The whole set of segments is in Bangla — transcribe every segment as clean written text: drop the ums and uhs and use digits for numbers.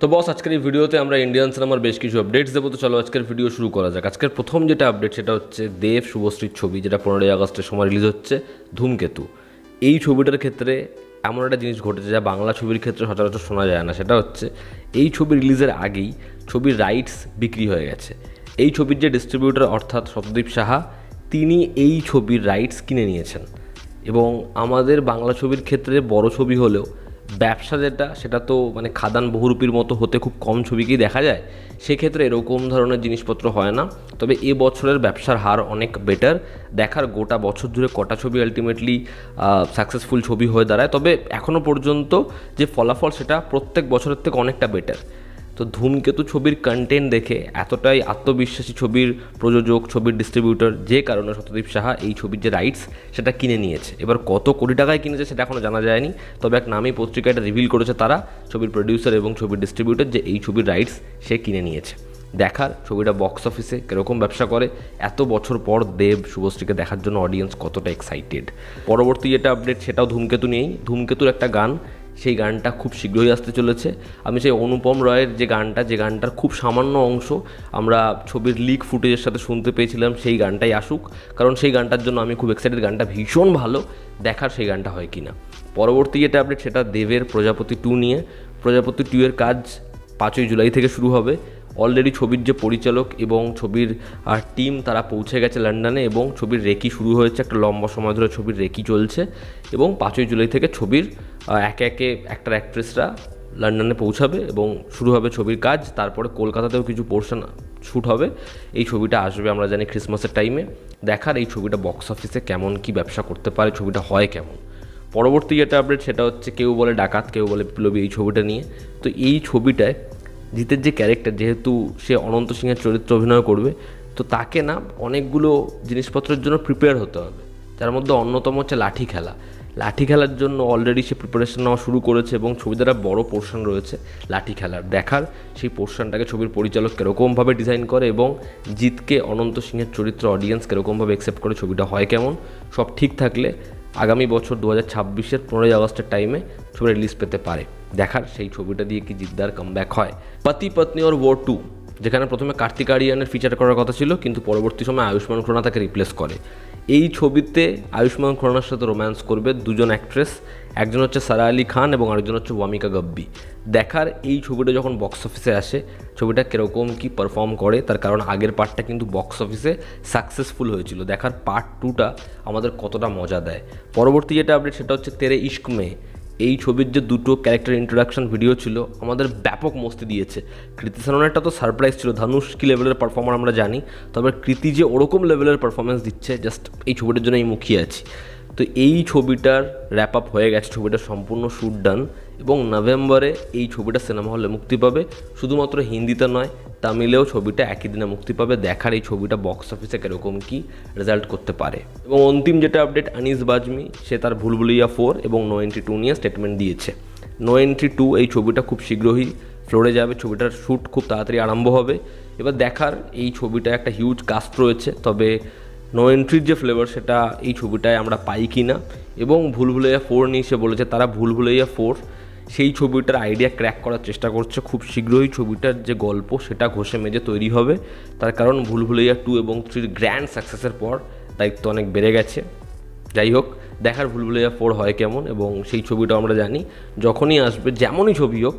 তো বস, আজকের এই ভিডিওতে আমরা ইন্ডিয়ান সিনেমার বেশ কিছু আপডেটস দেবো। তো চলো আজকের ভিডিও শুরু করা যাক। আজকের প্রথম যেটা আপডেট সেটা হচ্ছে দেব শুভশ্রীর ছবি, যেটা 15ই আগস্টের সময় রিলিজ হচ্ছে, ধূমকেতু। এই ছবিটার ক্ষেত্রে এমন একটা জিনিস ঘটেছে যা বাংলা ছবির ক্ষেত্রে সচরাচর শোনা যায় না। সেটা হচ্ছে এই ছবি রিলিজের আগেই ছবির রাইটস বিক্রি হয়ে গেছে। এই ছবির যে ডিস্ট্রিবিউটর অর্থাৎ সত্যদীপ সাহা, তিনি এই ছবির রাইটস কিনে নিয়েছেন। এবং আমাদের বাংলা ছবির ক্ষেত্রে বড় ছবি হলেও ব্যবসা যেটা, সেটা তো মানে খাদান বহুরূপীর মতো হতে খুব কম ছবিকেই দেখা যায়। সেক্ষেত্রে এরকম ধরনের জিনিসপত্র হয় না। তবে এ বছরের ব্যবসার হার অনেক বেটার। দেখার গোটা বছর ধরে কটা ছবি আলটিমেটলি সাকসেসফুল ছবি হয়ে দাঁড়ায়। তবে এখনও পর্যন্ত যে ফলাফল সেটা প্রত্যেক বছরের থেকে অনেকটা বেটার। তো ধূমকেতু ছবির কন্টেন্ট দেখে এতটাই আত্মবিশ্বাসী ছবির প্রযোজক, ছবির ডিস্ট্রিবিউটর, যে কারণে সত্যদীপ সাহা এই ছবির যে রাইটস সেটা কিনে নিয়েছে। এবার কত কোটি টাকায় কিনেছে সেটা এখনও জানা যায়নি। তবে এক নামী পত্রিকা এটা রিভিল করেছে, তারা ছবির প্রডিউসার এবং ছবির ডিস্ট্রিবিউটর, যে এই ছবির রাইটস সে কিনে নিয়েছে। দেখার ছবিটা বক্স অফিসে কীরকম ব্যবসা করে। এত বছর পর দেব শুভশ্রীকে দেখার জন্য অডিয়েন্স কতটা এক্সাইটেড। পরবর্তী যেটা আপডেট সেটাও ধূমকেতু নিয়েই। ধূমকেতুর একটা গান, সেই গানটা খুব শীঘ্রই আসতে চলেছে। আমি সেই অনুপম রয়ের যে গানটার খুব সামান্য অংশ আমরা ছবির লিক ফুটেজের সাথে শুনতে পেয়েছিলাম, সেই গানটাই আসুক। কারণ সেই গানটার জন্য আমি খুব এক্সাইটেড। গানটা ভীষণ ভালো। দেখার সেই গানটা হয় কি না। পরবর্তী যেটা আপডেট সেটা দেবের প্রজাপতি 2 নিয়ে। প্রজাপতি 2 এর কাজ 5ই জুলাই থেকে শুরু হবে। অলরেডি ছবির যে পরিচালক এবং ছবির টিম তারা পৌঁছে গেছে লন্ডনে, এবং ছবির রেকি শুরু হয়েছে। একটা লম্বা সময় ধরে ছবির রেকি চলছে, এবং 5ই জুলাই থেকে ছবির একে একে অ্যাক্টর অ্যাক্ট্রেসরা লন্ডনে পৌঁছাবে এবং শুরু হবে ছবির কাজ। তারপরে কলকাতাতেও কিছু পোর্শন শ্যুট হবে। এই ছবিটা আসবে আমরা জানি ক্রিসমাসের টাইমে। দেখার এই ছবিটা বক্স অফিসে কেমন কি ব্যবসা করতে পারে, ছবিটা হয় কেমন। পরবর্তী যেটা আপডেট সেটা হচ্ছে কেউ বলে ডাকাত, কেউ বলে বিপ্লবী, এই ছবিটা নিয়ে। তো এই ছবিটায় জিতের যে ক্যারেক্টার, যেহেতু সে অনন্ত সিংহের চরিত্রে অভিনয় করবে, তো তাকে না অনেকগুলো জিনিসপত্রের জন্য প্রিপেয়ার হতে হবে। যার মধ্যে অন্যতম হচ্ছে লাঠি খেলা। লাঠি খেলার জন্য অলরেডি সে প্রিপারেশন নেওয়া শুরু করেছে, এবং ছবিতে একটা বড় পোর্শন রয়েছে লাঠি খেলার। দেখার সেই পোর্শনটাকে ছবির পরিচালক কীরকমভাবে ডিজাইন করে, এবং জিতকে অনন্ত সিংহের চরিত্র অডিয়েন্স কীরকমভাবে অ্যাকসেপ্ট করে, ছবিটা হয় কেমন। সব ঠিক থাকলে আগামী বছর 2026-এর 15ই আগস্টের টাইমে ছবিটা রিলিজ পেতে পারে। দেখার সেই ছবিটা দিয়ে কি জিদ্দার কামব্যাক হয়। পতি পত্নী और वो 2, যেখানে প্রথমে কার্তিক আরিয়ানের ফিচার করার কথা ছিল, কিন্তু পরবর্তী সময় আয়ুষ্মান খুরানা তাকে রিপ্লেস করে। এই ছবিতে আয়ুষ্মান খুরানার সাথে রোম্যান্স করবে দুজন অ্যাক্ট্রেস, একজন হচ্ছে সারা আলি খান এবং আরেকজন হচ্ছে ওয়ামিকা গব্বি। দেখার এই ছবিটা যখন বক্স অফিসে আসে ছবিটা কীরকম কি পারফর্ম করে, তার কারণ আগের পার্টটা কিন্তু বক্স অফিসে সাকসেসফুল হয়েছিল। দেখার পার্ট 2টা আমাদের কতটা মজা দেয়। পরবর্তী যেটা আপডেট সেটা হচ্ছে তেরে ইশক মে। এই ছবির যে 2টো ক্যারেক্টার ইন্ট্রোডাকশন ভিডিও ছিল আমাদের ব্যাপক মস্তি দিয়েছে। কৃতি সাননের তো সারপ্রাইজ ছিল, ধানুষ কী লেভেলের পারফর্মার আমরা জানি, তবে কৃতি যে ওরকম লেভেলের পারফরমেন্স দিচ্ছে, জাস্ট এই ছবিটার জন্য আমি মুখিয়ে আছি। তো এই ছবিটার র্যাপ আপ হয়ে গেছে, ছবিটার সম্পূর্ণ শ্যুট ডান, এবং নভেম্বরে এই ছবিটা সিনেমা হলে মুক্তি পাবে। শুধুমাত্র হিন্দিতে নয়, তামিলেও ছবিটা একই দিনে মুক্তি পাবে। দেখার এই ছবিটা বক্স অফিসে কীরকম কী রেজাল্ট করতে পারে। এবং অন্তিম যেটা আপডেট, আনিস বাজমি, সে তার ভুলভুলিয়া 4 এবং নো এন্ট্রি 2 নিয়ে স্টেটমেন্ট দিয়েছে। নো এন্ট্রি 2 এই ছবিটা খুব শীঘ্রই ফ্লোরে যাবে, ছবিটার শ্যুট খুব তাড়াতাড়ি আরম্ভ হবে। এবার দেখার এই ছবিটা একটা হিউজ কাস্ট রয়েছে, তবে নো এন্ট্রির যে ফ্লেভার সেটা এই ছবিটায় আমরা পাই কি না। এবং ভুলভুলাইয়া 4 নিয়ে সে বলেছে তারা ভুলভুলাইয়া 4 সেই ছবিটার আইডিয়া ক্র্যাক করার চেষ্টা করছে। খুব শীঘ্রই ছবিটার যে গল্প সেটা ঘষে মেজে তৈরি হবে, তার কারণ ভুলভুলাইয়া 2 এবং 3 গ্র্যান্ড সাকসেসের পর দায়িত্ব অনেক বেড়ে গেছে। যাই হোক, দেখার ভুলভুলাইয়া 4 হয় কেমন, এবং সেই ছবিটা আমরা জানি যখনই আসবে, যেমনই ছবি হোক,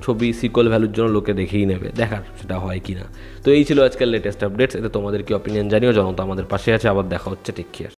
ছবি সিকুয়েল ভ্যালুর জন্য লোকে দেখেই নেবে। দেখার সেটা হয় কি না। তো এই ছিল আজকের লেটেস্ট আপডেটস। এতে তোমাদের কি অপিনিয়ন জানিও। জনতা আমাদের পাশে আছে। আবার দেখা হচ্ছে। Take care.